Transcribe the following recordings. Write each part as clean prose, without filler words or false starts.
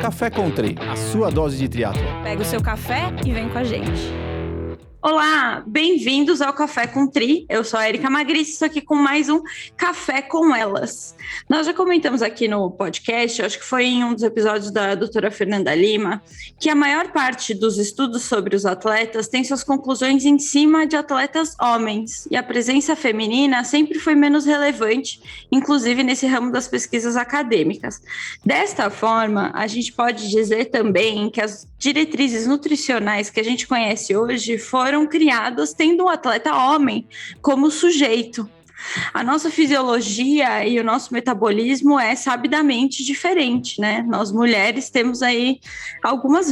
Café Country, a sua dose de triatlo. Pega o seu café e vem com a gente. Olá, bem-vindos ao Café com Tri. Eu sou a Erika Magris, estou aqui com mais um Café com Elas. Nós já comentamos aqui no podcast, acho que foi em um dos episódios da doutora Fernanda Lima, que a maior parte dos estudos sobre os atletas tem suas conclusões em cima de atletas homens, e a presença feminina sempre foi menos relevante, inclusive nesse ramo das pesquisas acadêmicas. Desta forma, a gente pode dizer também que as diretrizes nutricionais que a gente conhece hoje foram criadas tendo um atleta homem como sujeito. A nossa fisiologia e o nosso metabolismo é sabidamente diferente, né? Nós mulheres temos aí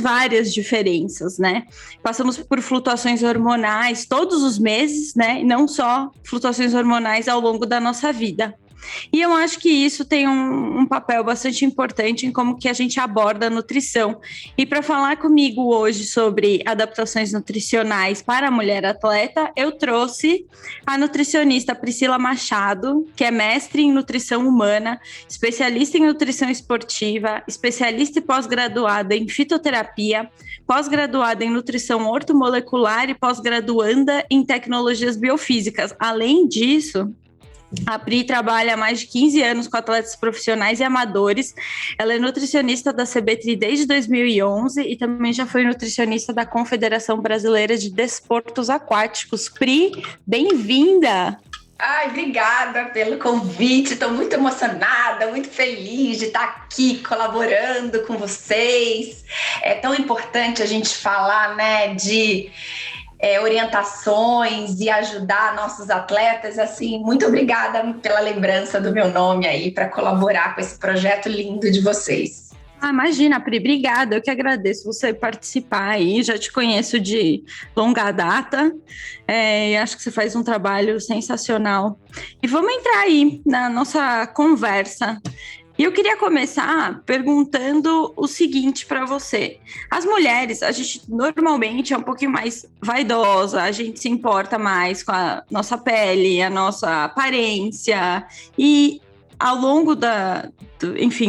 várias diferenças, né? Passamos por flutuações hormonais todos os meses, né? E não só flutuações hormonais ao longo da nossa vida. E eu acho que isso tem um papel bastante importante em como que a gente aborda a nutrição. E para falar comigo hoje sobre adaptações nutricionais para a mulher atleta, eu trouxe a nutricionista Priscila Machado, que é mestre em nutrição humana, especialista em nutrição esportiva, especialista e pós-graduada em fitoterapia, pós-graduada em nutrição ortomolecular e pós-graduanda em tecnologias biofísicas. Além disso, a Pri trabalha há mais de 15 anos com atletas profissionais e amadores. Ela é nutricionista da CBTRI desde 2011 e também já foi nutricionista da Confederação Brasileira de Desportos Aquáticos. Pri, bem-vinda! Ai, obrigada pelo convite, estou muito emocionada, muito feliz de estar aqui colaborando com vocês. É tão importante a gente falar, né, de orientações e ajudar nossos atletas, assim, muito obrigada pela lembrança do meu nome aí para colaborar com esse projeto lindo de vocês. Imagina, Pri, obrigada, eu que agradeço você participar aí, já te conheço de longa data, e acho que você faz um trabalho sensacional. E vamos entrar aí na nossa conversa. E eu queria começar perguntando o seguinte para você. As mulheres, a gente normalmente é um pouquinho mais vaidosa, a gente se importa mais com a nossa pele, a nossa aparência. E ao longo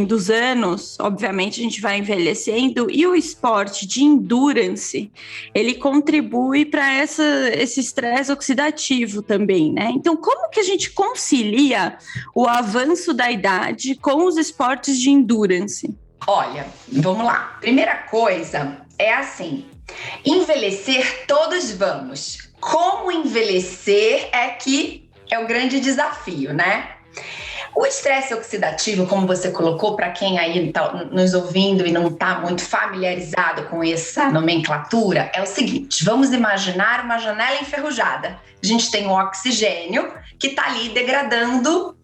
dos anos, obviamente, a gente vai envelhecendo. E o esporte de endurance, ele contribui para esse estresse oxidativo também, né? Então, como que a gente concilia o avanço da idade com os esportes de endurance? Olha, vamos lá. Primeira coisa é assim, envelhecer todos vamos. Como envelhecer é o grande desafio, né? O estresse oxidativo, como você colocou, para quem aí está nos ouvindo e não está muito familiarizado com essa nomenclatura, é o seguinte: vamos imaginar uma janela enferrujada. A gente tem o oxigênio que está ali degradando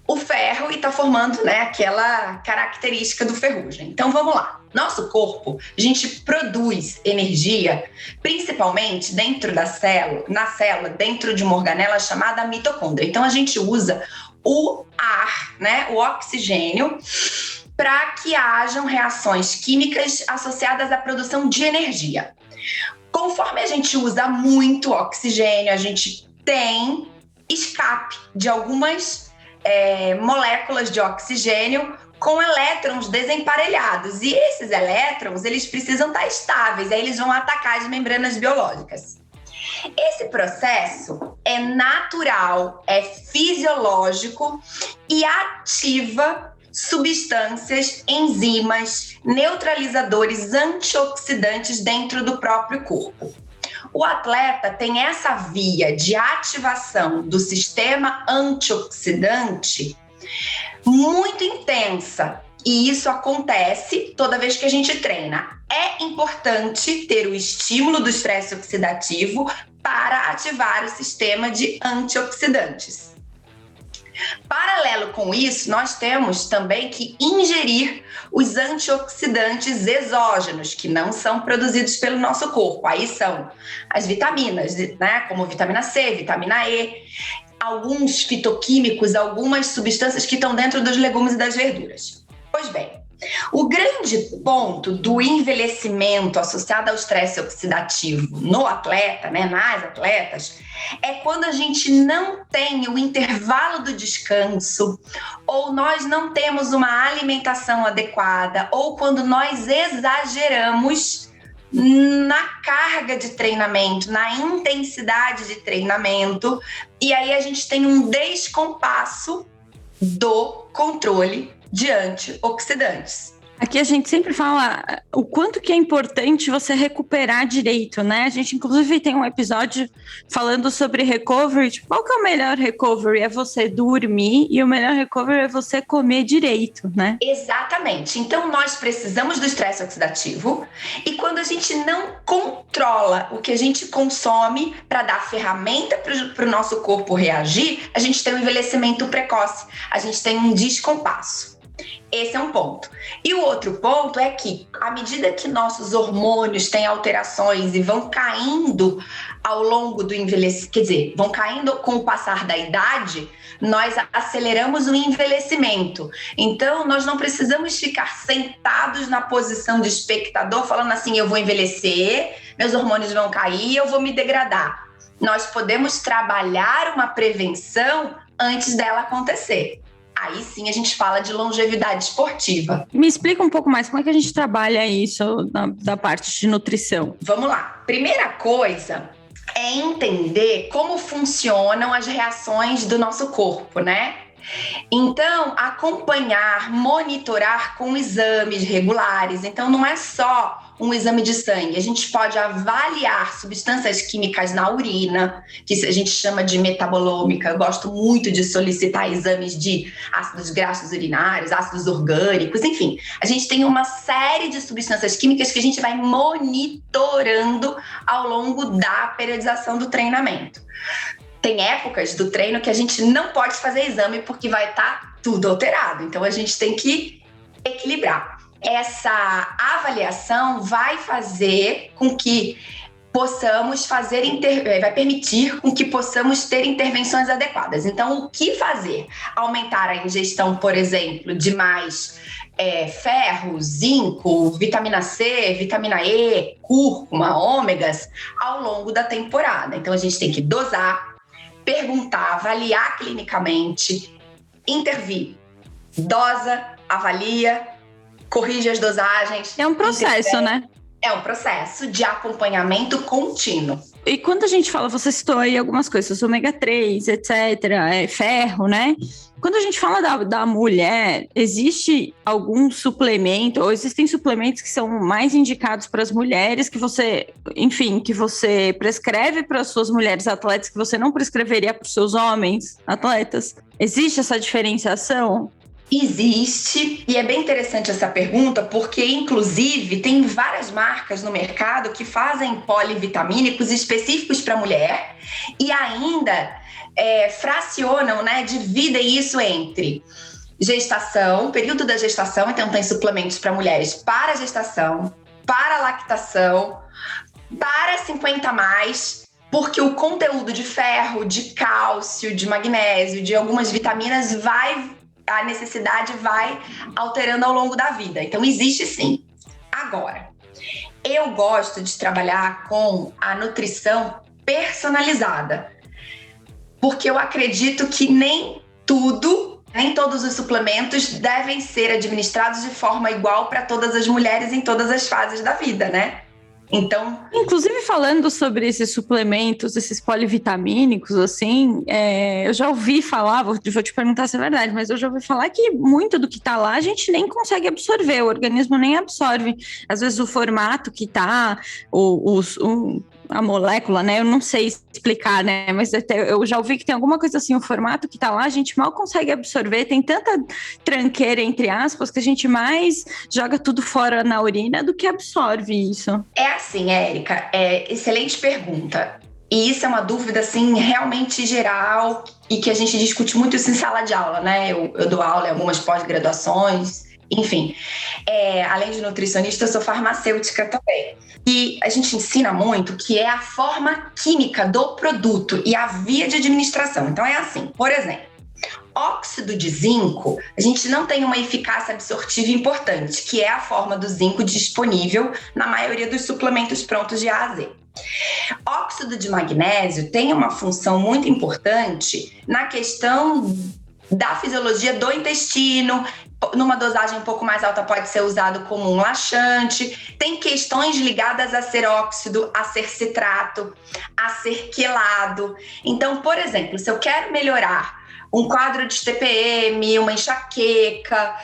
o ferro e está formando, né, aquela característica do ferrugem. Então vamos lá. Nosso corpo, a gente produz energia, principalmente dentro da célula, dentro de uma organela chamada mitocôndria. Então a gente usa o ar, né, o oxigênio, para que hajam reações químicas associadas à produção de energia. Conforme a gente usa muito oxigênio, a gente tem escape de algumas moléculas de oxigênio com elétrons desemparelhados. E esses elétrons, eles precisam estar estáveis, aí eles vão atacar as membranas biológicas. Esse processo é natural, é fisiológico e ativa substâncias, enzimas, neutralizadores antioxidantes dentro do próprio corpo. O atleta tem essa via de ativação do sistema antioxidante muito intensa. E isso acontece toda vez que a gente treina. É importante ter o estímulo do estresse oxidativo para ativar o sistema de antioxidantes. Paralelo com isso, nós temos também que ingerir os antioxidantes exógenos, que não são produzidos pelo nosso corpo. Aí são as vitaminas, né, como vitamina C, vitamina E, alguns fitoquímicos, algumas substâncias que estão dentro dos legumes e das verduras. Pois bem, o grande ponto do envelhecimento associado ao estresse oxidativo no atleta, né, nas atletas, é quando a gente não tem o intervalo do descanso, ou nós não temos uma alimentação adequada, ou quando nós exageramos na carga de treinamento, na intensidade de treinamento, e aí a gente tem um descompasso do controle de antioxidantes. Aqui a gente sempre fala o quanto que é importante você recuperar direito, né? A gente, inclusive, tem um episódio falando sobre recovery. Tipo, qual que é o melhor recovery? É você dormir e o melhor recovery é você comer direito, né? Exatamente. Então, nós precisamos do estresse oxidativo e quando a gente não controla o que a gente consome para dar ferramenta para o nosso corpo reagir, a gente tem um envelhecimento precoce, a gente tem um descompasso. Esse é um ponto. E o outro ponto é que, à medida que nossos hormônios têm alterações e vão caindo ao longo do envelhecimento, quer dizer, vão caindo com o passar da idade, nós aceleramos o envelhecimento. Então, nós não precisamos ficar sentados na posição de espectador, falando assim, eu vou envelhecer, meus hormônios vão cair, eu vou me degradar. Nós podemos trabalhar uma prevenção antes dela acontecer. Aí sim a gente fala de longevidade esportiva. Me explica um pouco mais como é que a gente trabalha isso da parte de nutrição. Vamos lá. Primeira coisa é entender como funcionam as reações do nosso corpo, né? Então, acompanhar, monitorar com exames regulares. Então, não é só um exame de sangue. A gente pode avaliar substâncias químicas na urina, que a gente chama de metabolômica. Eu gosto muito de solicitar exames de ácidos graxos urinários, ácidos orgânicos, enfim. A gente tem uma série de substâncias químicas que a gente vai monitorando ao longo da periodização do treinamento. Tem épocas do treino que a gente não pode fazer exame porque vai estar tudo alterado. Então, a gente tem que equilibrar. Essa avaliação vai fazer com que possamos fazer, vai permitir com que possamos ter intervenções adequadas. Então, o que fazer? Aumentar a ingestão, por exemplo, de mais ferro, zinco, vitamina C, vitamina E, cúrcuma, ômegas, ao longo da temporada. Então, a gente tem que dosar, perguntar, avaliar clinicamente, intervir, dosa, avalia, corrige as dosagens. É um processo, né? É um processo de acompanhamento contínuo. E quando a gente fala, você citou aí algumas coisas, ômega 3, etc., ferro, né? Quando a gente fala da mulher, existe algum suplemento, ou existem suplementos que são mais indicados para as mulheres, que você prescreve para as suas mulheres atletas, que você não prescreveria para os seus homens atletas? Existe essa diferenciação? Existe, e é bem interessante essa pergunta, porque, inclusive, tem várias marcas no mercado que fazem polivitamínicos específicos para mulher e ainda fracionam, né, dividem isso entre gestação, período da gestação, então tem suplementos para mulheres para gestação, para lactação, para 50 mais, porque o conteúdo de ferro, de cálcio, de magnésio, de algumas vitaminas a necessidade vai alterando ao longo da vida. Então, existe sim. Agora, eu gosto de trabalhar com a nutrição personalizada, porque eu acredito que nem todos os suplementos devem ser administrados de forma igual para todas as mulheres em todas as fases da vida, né? Então, inclusive falando sobre esses suplementos, esses polivitamínicos, assim, eu já ouvi falar, vou te perguntar se é verdade, mas eu já ouvi falar que muito do que está lá a gente nem consegue absorver, o organismo nem absorve. Às vezes o formato que está, a molécula, né? Eu não sei explicar, né? Mas eu já ouvi que tem alguma coisa assim, o formato que tá lá, a gente mal consegue absorver, tem tanta tranqueira, entre aspas, que a gente mais joga tudo fora na urina do que absorve isso. É assim, Érica, excelente pergunta. E isso é uma dúvida, assim, realmente geral e que a gente discute muito isso em sala de aula, né? Eu dou aula em algumas pós-graduações, enfim. Além de nutricionista, eu sou farmacêutica também. E a gente ensina muito que é a forma química do produto e a via de administração. Então é assim, por exemplo, óxido de zinco, a gente não tem uma eficácia absortiva importante, que é a forma do zinco disponível na maioria dos suplementos prontos de A a Z. Óxido de magnésio tem uma função muito importante na questão da fisiologia do intestino. Numa dosagem um pouco mais alta pode ser usado como um laxante. Tem questões ligadas a ser óxido, a ser citrato, a ser quelado. Então, por exemplo, se eu quero melhorar um quadro de TPM, uma enxaqueca,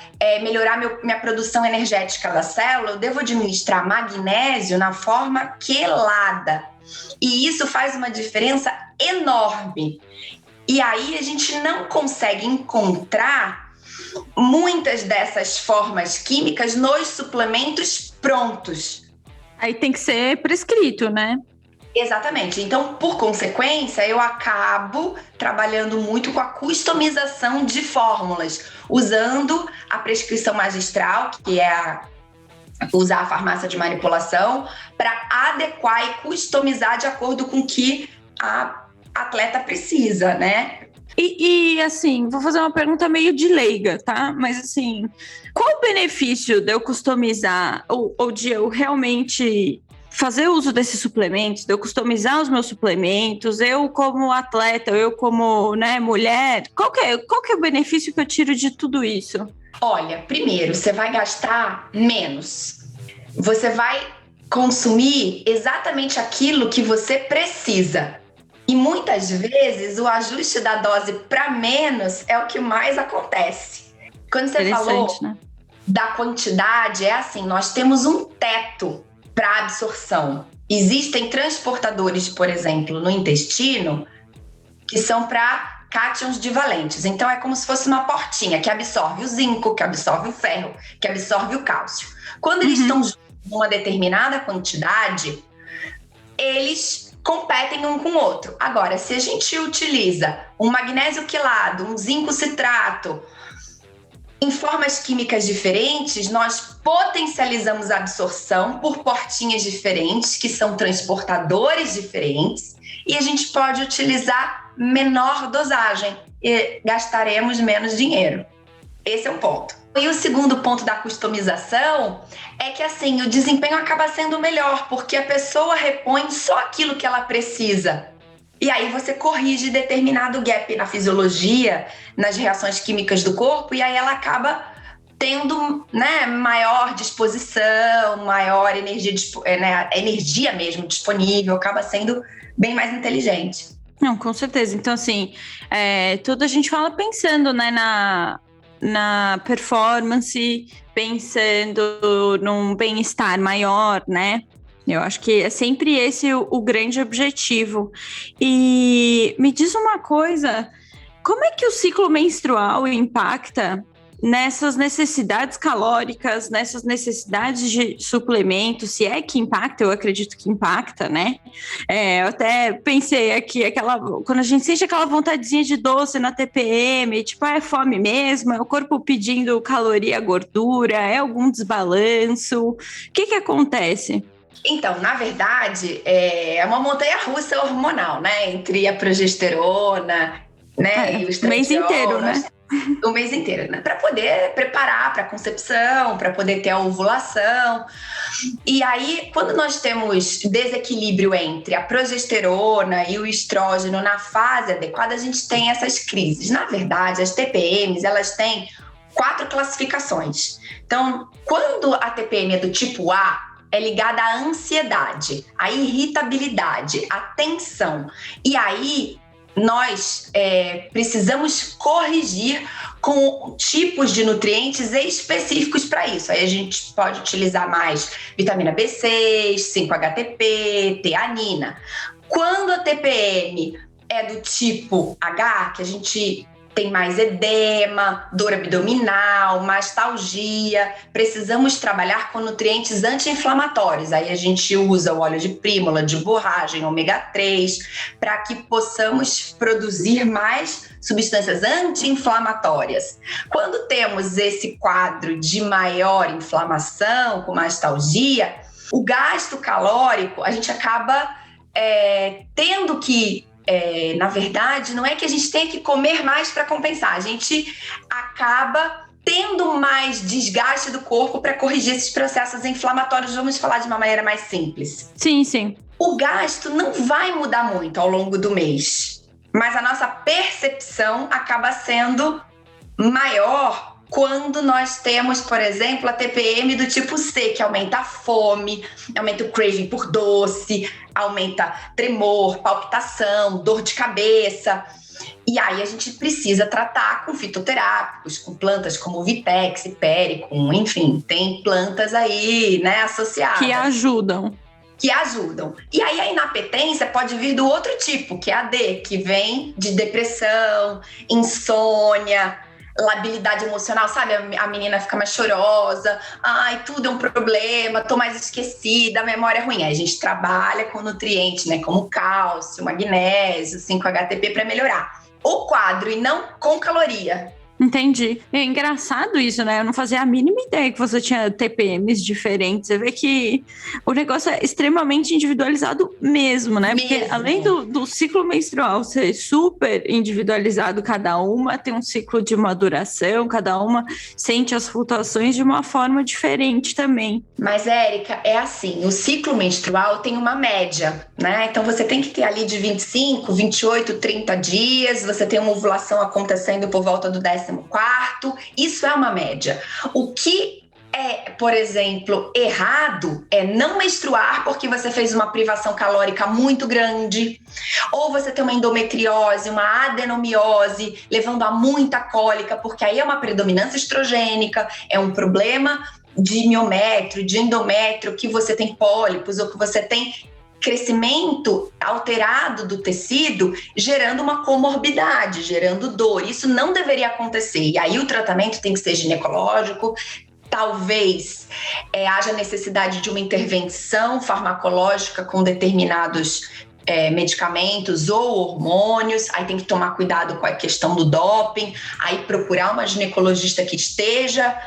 melhorar minha produção energética da célula, eu devo administrar magnésio na forma quelada. E isso faz uma diferença enorme. E aí a gente não consegue encontrar muitas dessas formas químicas nos suplementos prontos. Aí tem que ser prescrito, né? Exatamente. Então, por consequência, eu acabo trabalhando muito com a customização de fórmulas, usando a prescrição magistral, que é usar a farmácia de manipulação, para adequar e customizar de acordo com o que a atleta precisa, né? E assim, vou fazer uma pergunta meio de leiga, tá? Mas assim, qual o benefício de eu customizar ou de eu realmente fazer uso desses suplementos, de eu customizar os meus suplementos, eu como atleta, eu como, né, mulher, qual que é o benefício que eu tiro de tudo isso? Olha, primeiro, você vai gastar menos. Você vai consumir exatamente aquilo que você precisa. E muitas vezes o ajuste da dose para menos é o que mais acontece. Quando você falou, né, da quantidade, é assim, nós temos um teto para absorção. Existem transportadores, por exemplo, no intestino, que são para cátions divalentes. Então, é como se fosse uma portinha que absorve o zinco, que absorve o ferro, que absorve o cálcio. Quando eles estão juntos numa determinada quantidade, eles competem um com o outro. Agora, se a gente utiliza um magnésio quelado, um zinco citrato, em formas químicas diferentes, nós potencializamos a absorção por portinhas diferentes, que são transportadores diferentes, e a gente pode utilizar menor dosagem e gastaremos menos dinheiro. Esse é um ponto. E o segundo ponto da customização é que, assim, o desempenho acaba sendo melhor, porque a pessoa repõe só aquilo que ela precisa. E aí você corrige determinado gap na fisiologia, nas reações químicas do corpo, e aí ela acaba tendo, né, maior disposição, maior energia, né, energia mesmo disponível, acaba sendo bem mais inteligente. Não, com certeza. Então, assim, tudo a gente fala pensando, né, na performance, pensando num bem-estar maior, né? Eu acho que é sempre esse o grande objetivo. E me diz uma coisa, como é que o ciclo menstrual impacta nessas necessidades calóricas, nessas necessidades de suplemento? Se é que impacta, eu acredito que impacta, né? Eu até pensei aqui, quando a gente sente aquela vontadezinha de doce na TPM, tipo, é fome mesmo, é o corpo pedindo caloria, gordura, é algum desbalanço? O que acontece? Então, na verdade, é uma montanha-russa hormonal, né? Entre a progesterona, né? E os o mês inteiro, né? O mês inteiro, né? Para poder preparar para a concepção, para poder ter a ovulação. E aí, quando nós temos desequilíbrio entre a progesterona e o estrógeno na fase adequada, a gente tem essas crises. Na verdade, as TPMs, elas têm 4 classificações. Então, quando a TPM é do tipo A, é ligada à ansiedade, à irritabilidade, à tensão. E aí, nós precisamos corrigir com tipos de nutrientes específicos para isso. Aí a gente pode utilizar mais vitamina B6, 5-HTP, teanina. Quando a TPM é do tipo H, que a gente tem mais edema, dor abdominal, mastalgia. Precisamos trabalhar com nutrientes anti-inflamatórios. Aí a gente usa o óleo de prímula, de borragem, ômega 3, para que possamos produzir mais substâncias anti-inflamatórias. Quando temos esse quadro de maior inflamação, com mastalgia, o gasto calórico, a gente acaba tendo que na verdade, não é que a gente tenha que comer mais para compensar. A gente acaba tendo mais desgaste do corpo para corrigir esses processos inflamatórios. Vamos falar de uma maneira mais simples. Sim, sim. O gasto não vai mudar muito ao longo do mês, mas a nossa percepção acaba sendo maior quando nós temos, por exemplo, a TPM do tipo C, que aumenta a fome, aumenta o craving por doce, aumenta tremor, palpitação, dor de cabeça. E aí a gente precisa tratar com fitoterápicos, com plantas como Vitex, Hipericum, enfim, tem plantas aí, né, associadas. Que ajudam. E aí a inapetência pode vir do outro tipo, que é a D, que vem de depressão, insônia, labilidade emocional, sabe? A menina fica mais chorosa, ai, tudo é um problema, tô mais esquecida, a memória é ruim. Aí a gente trabalha com nutrientes, né, como cálcio, magnésio, 5-HTP para melhorar o quadro e não com caloria. Entendi. É engraçado isso, né? Eu não fazia a mínima ideia que você tinha TPMs diferentes. Você vê que o negócio é extremamente individualizado mesmo, né? Porque além do ciclo menstrual ser super individualizado, cada uma tem um ciclo de maduração, cada uma sente as flutuações de uma forma diferente também. Mas, Érica, é assim, o ciclo menstrual tem uma média, né? Então você tem que ter ali de 25, 28, 30 dias, você tem uma ovulação acontecendo por volta do 14º, isso é uma média. O que é, por exemplo, errado é não menstruar porque você fez uma privação calórica muito grande, ou você tem uma endometriose, uma adenomiose, levando a muita cólica, porque aí é uma predominância estrogênica, é um problema de miométrio, de endométrio, que você tem pólipos ou que você tem crescimento alterado do tecido, gerando uma comorbidade, gerando dor. Isso não deveria acontecer. E aí o tratamento tem que ser ginecológico, talvez haja necessidade de uma intervenção farmacológica com determinados medicamentos ou hormônios, aí tem que tomar cuidado com a questão do doping, aí procurar uma ginecologista que esteja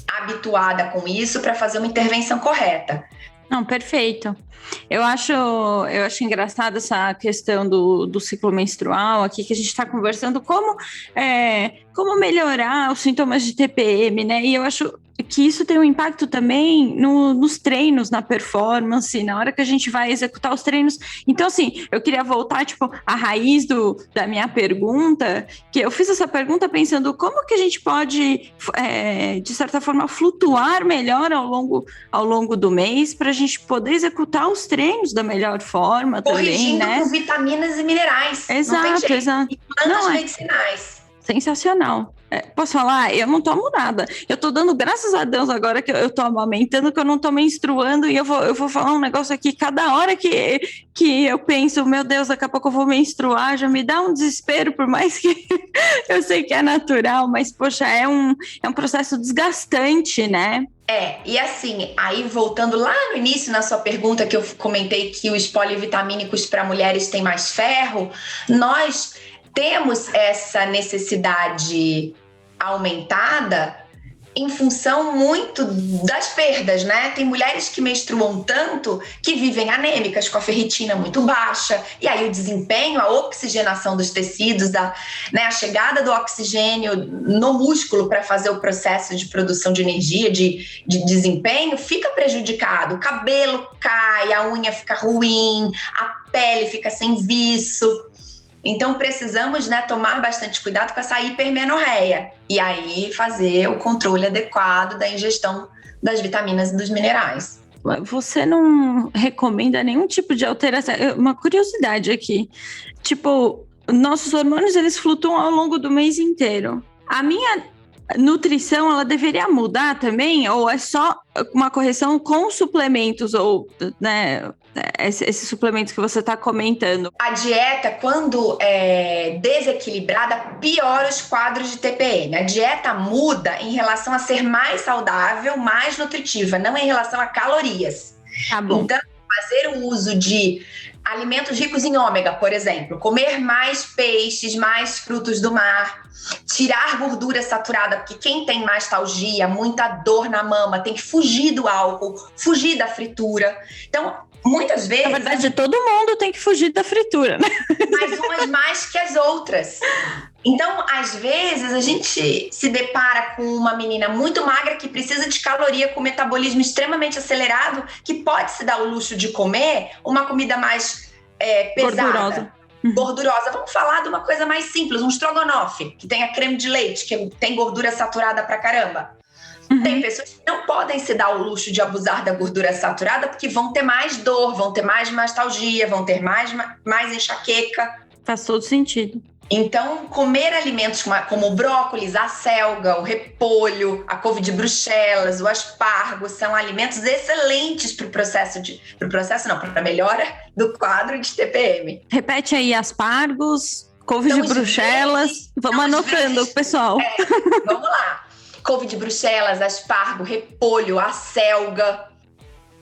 habituada com isso para fazer uma intervenção correta. Não, perfeito. Eu acho engraçado essa questão do ciclo menstrual aqui, que a gente está conversando como melhorar os sintomas de TPM, né? E eu acho que isso tem um impacto também nos treinos, na performance, na hora que a gente vai executar os treinos. Então, assim, eu queria voltar, à raiz da minha pergunta, que eu fiz essa pergunta pensando como que a gente pode, de certa forma, flutuar melhor ao longo do mês para a gente poder executar os treinos da melhor forma corrigindo também, né? Com vitaminas e minerais. Exato, exato. E plantas medicinais. Sensacional. Posso falar? Eu não tomo nada. Eu tô dando graças a Deus agora que eu tô amamentando, que eu não tô menstruando, e eu vou falar um negócio aqui, cada hora que eu penso, meu Deus, daqui a pouco eu vou menstruar, já me dá um desespero, por mais que eu sei que é natural, mas, poxa, é um processo desgastante, né? E assim, aí voltando lá no início na sua pergunta, que eu comentei que os polivitamínicos para mulheres têm mais ferro, nós temos essa necessidade aumentada em função muito das perdas, né? Tem mulheres que menstruam tanto que vivem anêmicas, com a ferritina muito baixa, e aí o desempenho, a oxigenação dos tecidos, a chegada do oxigênio no músculo para fazer o processo de produção de energia, de desempenho, fica prejudicado. O cabelo cai, a unha fica ruim, a pele fica sem viço. Então, precisamos, tomar bastante cuidado com essa hipermenorreia e aí fazer o controle adequado da ingestão das vitaminas e dos minerais. Você não recomenda nenhum tipo de alteração? Uma curiosidade aqui. Nossos hormônios, eles flutuam ao longo do mês inteiro. A minha nutrição, ela deveria mudar também? Ou é só uma correção com suplementos? Ou, né, esses suplementos que você está comentando? A dieta, quando é desequilibrada, piora os quadros de TPM. A dieta muda em relação a ser mais saudável, mais nutritiva, não em relação a calorias. Tá bom. Então, fazer o uso de alimentos ricos em ômega, por exemplo, comer mais peixes, mais frutos do mar, tirar gordura saturada, porque quem tem mastalgia, muita dor na mama, tem que fugir do álcool, fugir da fritura. Então, Muitas vezes... Na verdade, todo mundo tem que fugir da fritura, né? Mas umas mais que as outras. Então, às vezes, a gente se depara com uma menina muito magra que precisa de caloria, com metabolismo extremamente acelerado, que pode se dar o luxo de comer uma comida mais pesada. Gordurosa. Vamos falar de uma coisa mais simples, um estrogonofe, que tenha creme de leite, que tem gordura saturada pra caramba. Tem pessoas que não podem se dar o luxo de abusar da gordura saturada porque vão ter mais dor, vão ter mais mastalgia, vão ter mais enxaqueca. Faz todo sentido. Então, comer alimentos como o brócolis, a selga, o repolho, a couve de Bruxelas, o aspargo, são alimentos excelentes para a melhora do quadro de TPM. Repete aí, aspargos, couve de Bruxelas. Vamos anotando, pessoal. Vamos lá. Couve de Bruxelas, aspargo, repolho, a selga.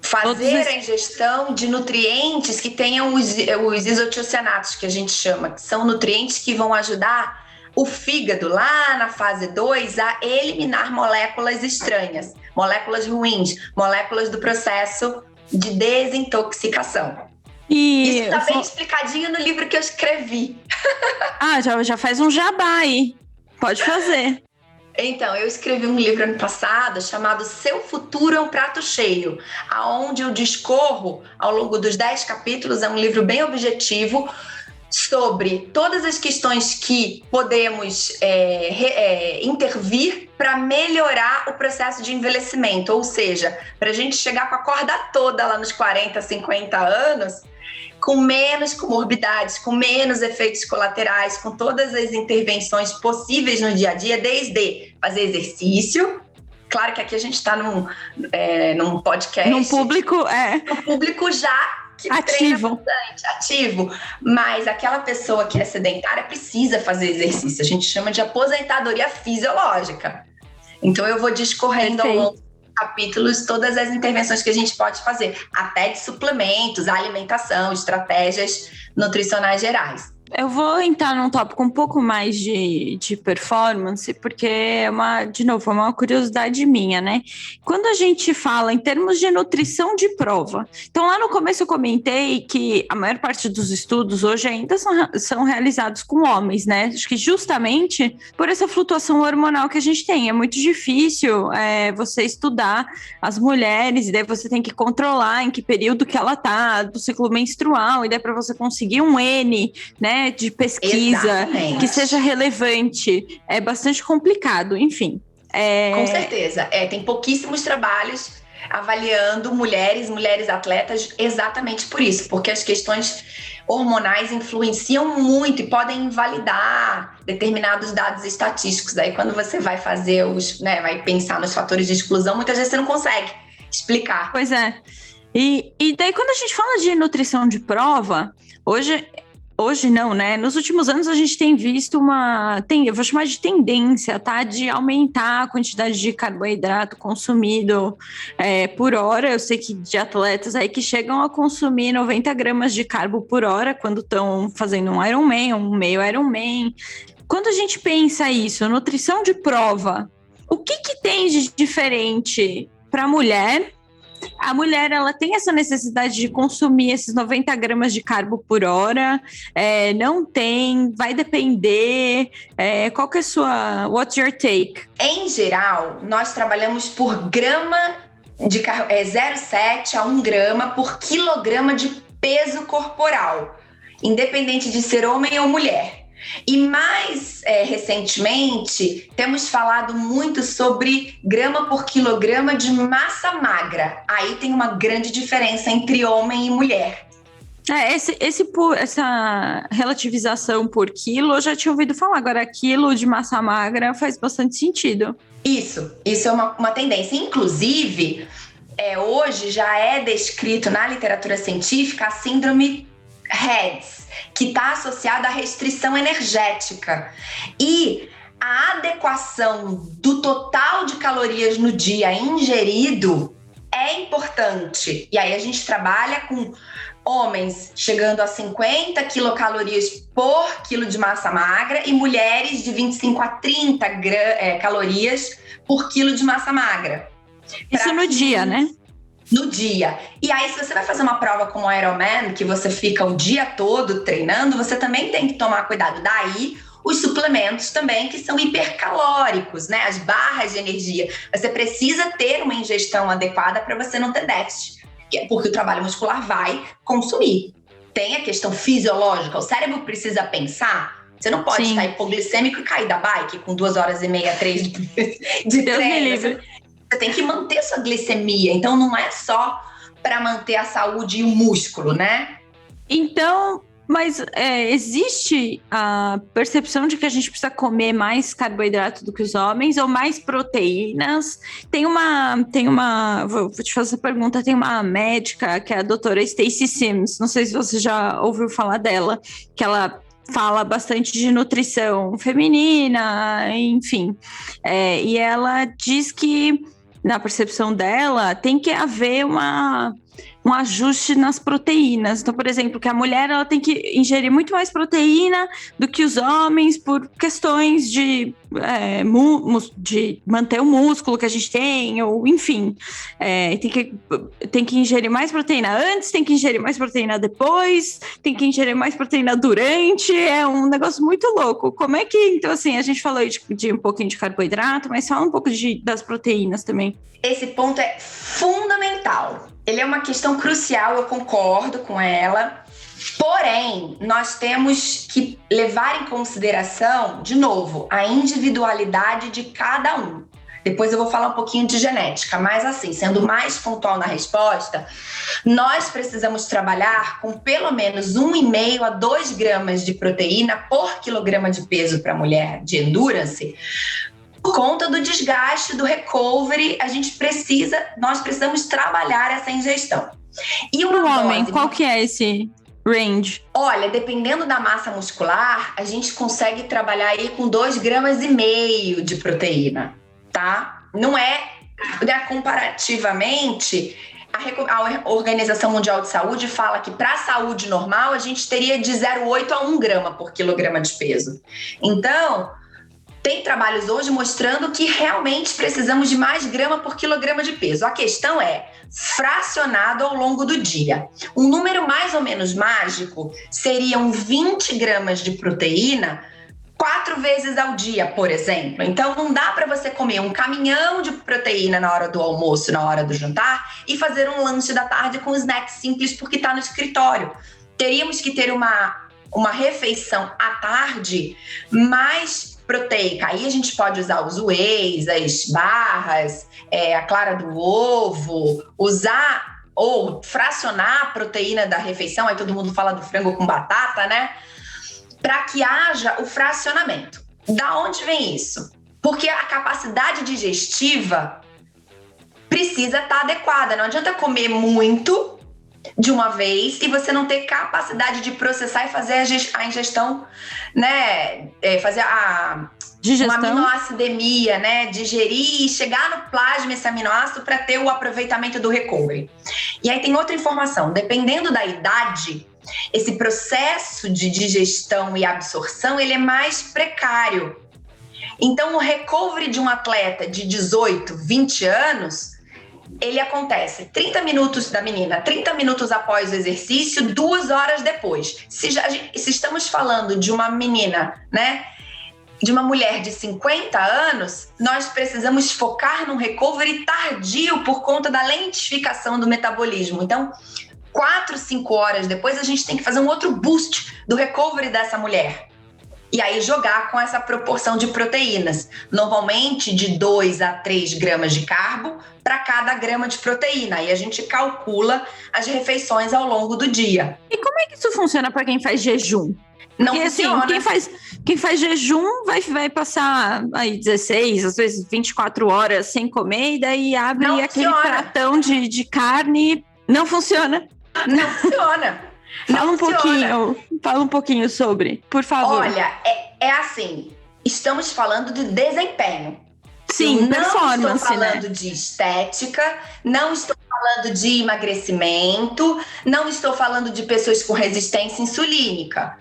Fazer a ingestão de nutrientes que tenham os isotiocianatos, que a gente chama, que são nutrientes que vão ajudar o fígado, lá na fase 2, a eliminar moléculas estranhas, moléculas ruins, moléculas do processo de desintoxicação. Isso está bem explicadinho no livro que eu escrevi. Já faz um jabá aí. Pode fazer. Então, eu escrevi um livro ano passado chamado Seu Futuro é um Prato Cheio, aonde eu discorro ao longo dos 10 capítulos, é um livro bem objetivo, sobre todas as questões que podemos intervir para melhorar o processo de envelhecimento, ou seja, para a gente chegar com a corda toda lá nos 40, 50 anos, com menos comorbidades, com menos efeitos colaterais, com todas as intervenções possíveis no dia a dia, desde fazer exercício. Claro que aqui a gente está num podcast. Num público, Um público já que ativo. treina bastante, ativo. Mas aquela pessoa que é sedentária precisa fazer exercício. A gente chama de aposentadoria fisiológica. Então eu vou discorrendo ao longo dos capítulos todas as intervenções que a gente pode fazer, até de suplementos, alimentação, estratégias nutricionais gerais. Eu vou entrar num tópico um pouco mais de performance, porque é uma curiosidade minha, né? Quando a gente fala em termos de nutrição de prova, então lá no começo eu comentei que a maior parte dos estudos hoje ainda são realizados com homens, né? Acho que justamente por essa flutuação hormonal que a gente tem. É muito difícil você estudar as mulheres, e daí você tem que controlar em que período que ela tá, do ciclo menstrual, e daí para você conseguir um N, né? De pesquisa. Exatamente. Que seja relevante, é bastante complicado, enfim. Com certeza, tem pouquíssimos trabalhos avaliando mulheres atletas exatamente por isso, porque as questões hormonais influenciam muito e podem invalidar determinados dados estatísticos. Daí quando você vai fazer vai pensar nos fatores de exclusão, muitas vezes você não consegue explicar. Pois é. E daí quando a gente fala de nutrição de prova, Hoje não, né? Nos últimos anos a gente tem visto eu vou chamar de tendência, tá? De aumentar a quantidade de carboidrato consumido por hora. Eu sei que de atletas aí que chegam a consumir 90 gramas de carbo por hora quando estão fazendo um Ironman, um meio Ironman. Quando a gente pensa isso, nutrição de prova, o que tem de diferente para a mulher? A mulher, ela tem essa necessidade de consumir esses 90 gramas de carbo por hora? Não tem? Vai depender? Qual que é what's your take? Em geral, nós trabalhamos por grama de 0,7 a 1 grama por quilograma de peso corporal, independente de ser homem ou mulher. E mais recentemente, temos falado muito sobre grama por quilograma de massa magra. Aí tem uma grande diferença entre homem e mulher. Essa relativização por quilo, eu já tinha ouvido falar. Agora, quilo de massa magra faz bastante sentido. Isso é uma tendência. Inclusive, hoje já é descrito na literatura científica a síndrome HEDS, que está associada à restrição energética. E a adequação do total de calorias no dia ingerido é importante. E aí a gente trabalha com homens chegando a 50 quilocalorias por quilo de massa magra e mulheres de 25 a 30 calorias por quilo de massa magra. Isso no dia, né? no dia. E aí, se você vai fazer uma prova como o Ironman, que você fica o dia todo treinando, você também tem que tomar cuidado. Daí, os suplementos também, que são hipercalóricos, né? As barras de energia. Você precisa ter uma ingestão adequada para você não ter déficit, porque o trabalho muscular vai consumir. Tem a questão fisiológica, o cérebro precisa pensar. Você não pode estar hipoglicêmico e cair da bike com 2h30, 3 de treino. Você tem que manter sua glicemia. Então, não é só para manter a saúde e o músculo, né? Então, mas existe a percepção de que a gente precisa comer mais carboidrato do que os homens ou mais proteínas? Vou te fazer essa pergunta, tem uma médica que é a doutora Stacy Sims, não sei se você já ouviu falar dela, que ela fala bastante de nutrição feminina, enfim. E ela diz que, na percepção dela, tem que haver um ajuste nas proteínas. Então, por exemplo, que a mulher ela tem que ingerir muito mais proteína do que os homens por questões de manter o músculo que a gente tem, ou enfim. Tem que ingerir mais proteína antes, tem que ingerir mais proteína depois, tem que ingerir mais proteína durante. É um negócio muito louco. Como é que, então, assim, a gente falou de um pouquinho de carboidrato, mas fala um pouco das proteínas também. Esse ponto é fundamental. Ele é uma questão crucial, eu concordo com ela. Porém, nós temos que levar em consideração, de novo, a individualidade de cada um. Depois eu vou falar um pouquinho de genética, mas assim, sendo mais pontual na resposta, nós precisamos trabalhar com pelo menos 1,5 a 2 gramas de proteína por quilograma de peso para mulher de endurance. Por conta do desgaste, do recovery, nós precisamos trabalhar essa ingestão. E o homem, qual que é esse range? Olha, dependendo da massa muscular, a gente consegue trabalhar aí com 2,5 gramas de proteína, tá? Não é, né, comparativamente, a Organização Mundial de Saúde fala que para a saúde normal a gente teria de 0,8 a 1 grama por quilograma de peso. Então, tem trabalhos hoje mostrando que realmente precisamos de mais grama por quilograma de peso. A questão é fracionado ao longo do dia. Um número mais ou menos mágico seriam 20 gramas de proteína 4 vezes ao dia, por exemplo. Então, não dá para você comer um caminhão de proteína na hora do almoço, na hora do jantar, e fazer um lanche da tarde com snack simples porque está no escritório. Teríamos que ter uma refeição à tarde mais proteica. Aí a gente pode usar os wheys, as barras, a clara do ovo, usar ou fracionar a proteína da refeição, aí todo mundo fala do frango com batata, né? Para que haja o fracionamento. Da onde vem isso? Porque a capacidade digestiva precisa estar adequada. Não adianta comer muito de uma vez e você não ter capacidade de processar e fazer a ingestão, né? Fazer a digestão, uma aminoacidemia, né? Digerir e chegar no plasma esse aminoácido para ter o aproveitamento do recovery. E aí tem outra informação, dependendo da idade, esse processo de digestão e absorção, ele é mais precário. Então, o recovery de um atleta de 18, 20 anos, ele acontece 30 minutos da menina, 30 minutos após o exercício, 2 horas depois. Se estamos falando de uma menina, né, de uma mulher de 50 anos, nós precisamos focar num recovery tardio por conta da lentificação do metabolismo. Então, 4, 5 horas depois, a gente tem que fazer um outro boost do recovery dessa mulher. E aí jogar com essa proporção de proteínas. Normalmente de 2 a 3 gramas de carbo para cada grama de proteína. Aí a gente calcula as refeições ao longo do dia. E como é que isso funciona para quem faz jejum? Não Porque, funciona. Assim, quem faz jejum vai passar aí 16, às vezes 24 horas sem comer, e daí abre não aquele funciona. Pratão de carne. Não funciona. Não funciona. Fala um pouquinho sobre, por favor. Olha, é assim, estamos falando de desempenho. Sim, performance, não estou falando né? de estética, não estou falando de emagrecimento, não estou falando de pessoas com resistência insulínica.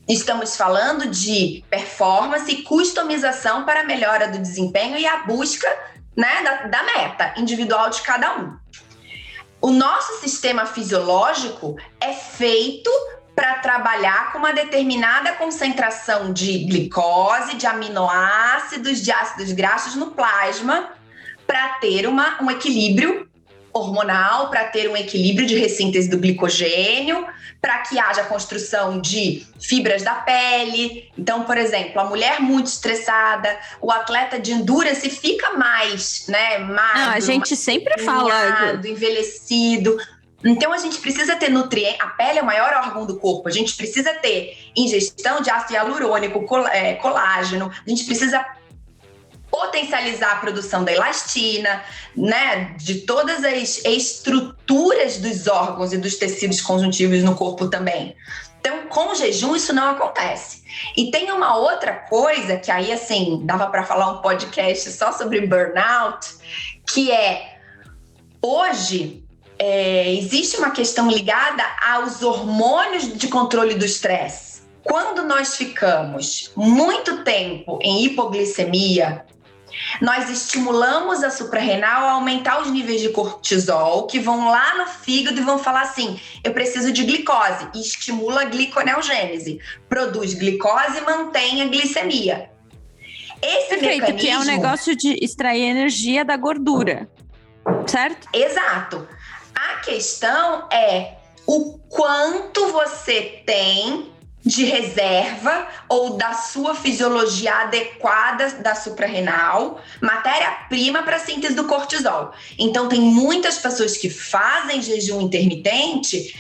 Estamos falando de performance e customização para a melhora do desempenho e a busca, né, da meta individual de cada um. O nosso sistema fisiológico é feito para trabalhar com uma determinada concentração de glicose, de aminoácidos, de ácidos graxos no plasma, para ter um equilíbrio hormonal, para ter um equilíbrio de ressíntese do glicogênio, para que haja construção de fibras da pele. Então, por exemplo, a mulher muito estressada, o atleta de endurance fica mais, né, magro, a gente sempre fala envelhecido. Então, a gente precisa ter nutrientes. A pele é o maior órgão do corpo. A gente precisa ter ingestão de ácido hialurônico, colágeno. A gente precisa potencializar a produção da elastina, né? De todas as estruturas dos órgãos e dos tecidos conjuntivos no corpo também. Então, com o jejum, isso não acontece. E tem uma outra coisa que aí, assim, dava para falar um podcast só sobre burnout, que é, hoje, existe uma questão ligada aos hormônios de controle do estresse. Quando nós ficamos muito tempo em hipoglicemia, nós estimulamos a suprarrenal a aumentar os níveis de cortisol, que vão lá no fígado e vão falar assim, eu preciso de glicose, e estimula a gliconeogênese, produz glicose e mantém a glicemia. Esse Perfeito, mecanismo... que é o negócio de extrair energia da gordura, certo? Exato. A questão é o quanto você tem de reserva ou da sua fisiologia adequada da suprarrenal, matéria-prima para a síntese do cortisol. Então, tem muitas pessoas que fazem jejum intermitente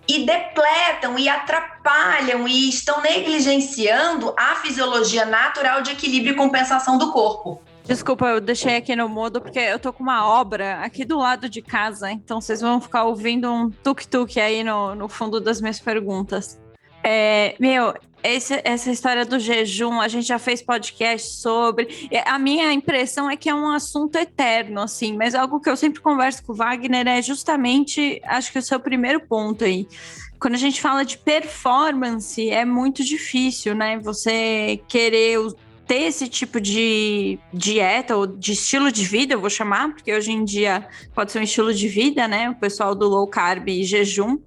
e depletam e atrapalham e estão negligenciando a fisiologia natural de equilíbrio e compensação do corpo. Desculpa, eu deixei aqui no mudo porque eu tô com uma obra aqui do lado de casa, então vocês vão ficar ouvindo um tuk-tuk aí no fundo das minhas perguntas. Essa história do jejum, a gente já fez podcast sobre. A minha impressão é que é um assunto eterno, assim, mas algo que eu sempre converso com o Wagner é justamente, acho que o seu primeiro ponto aí. Quando a gente fala de performance, é muito difícil, né? Você querer ter esse tipo de dieta ou de estilo de vida, eu vou chamar, porque hoje em dia pode ser um estilo de vida, né? O pessoal do low carb e jejum,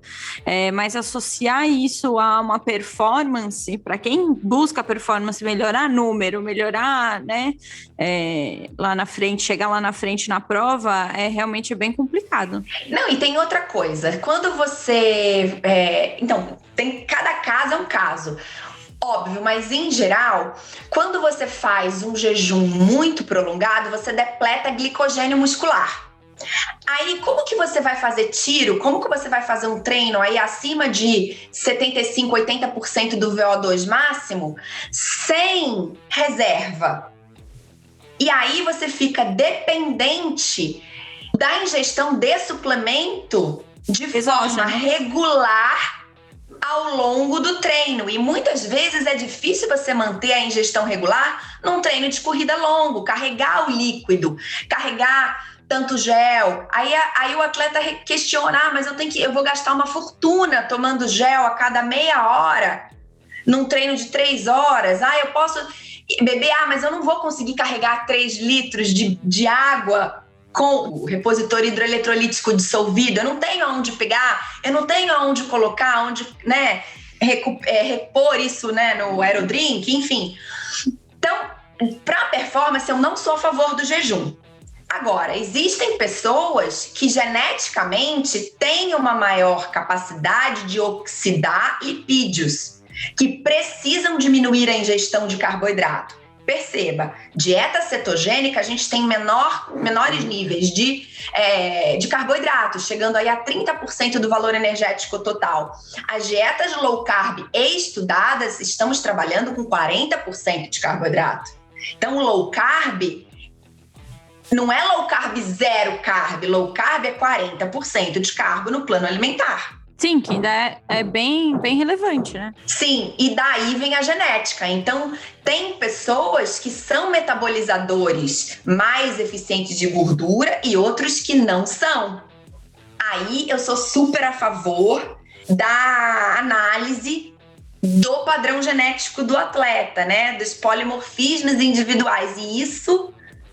mas associar isso a uma performance, para quem busca performance, melhorar número, melhorar, né? Lá na frente, chegar lá na frente na prova, é realmente bem complicado. Não, e tem outra coisa. Quando você... Então, cada caso é um caso. Óbvio, mas em geral, quando você faz um jejum muito prolongado, você depleta glicogênio muscular. Aí, como que você vai fazer tiro? Como que você vai fazer um treino aí acima de 75%, 80% do VO2 máximo, sem reserva? E aí você fica dependente da ingestão de suplemento de forma regular ao longo do treino. E muitas vezes é difícil você manter a ingestão regular num treino de corrida longo, carregar o líquido, carregar tanto gel. Aí o atleta questiona, mas eu vou gastar uma fortuna tomando gel a cada meia hora num treino de 3 horas. Eu posso beber, mas eu não vou conseguir carregar 3 litros de água com o repositor hidroeletrolítico dissolvido, eu não tenho aonde pegar, eu não tenho aonde colocar, onde, né, repor isso, né, no aerodrink, enfim. Então, para performance, eu não sou a favor do jejum. Agora, existem pessoas que geneticamente têm uma maior capacidade de oxidar lipídios, que precisam diminuir a ingestão de carboidrato. Perceba, dieta cetogênica, a gente tem menores níveis de carboidratos, chegando aí a 30% do valor energético total. As dietas low carb estudadas, estamos trabalhando com 40% de carboidrato. Então, low carb não é low carb zero carb, low carb é 40% de carbo no plano alimentar. Sim, que ainda é bem, bem relevante, né? Sim, e daí vem a genética. Então, tem pessoas que são metabolizadores mais eficientes de gordura e outros que não são. Aí eu sou super a favor da análise do padrão genético do atleta, né? Dos polimorfismos individuais. E isso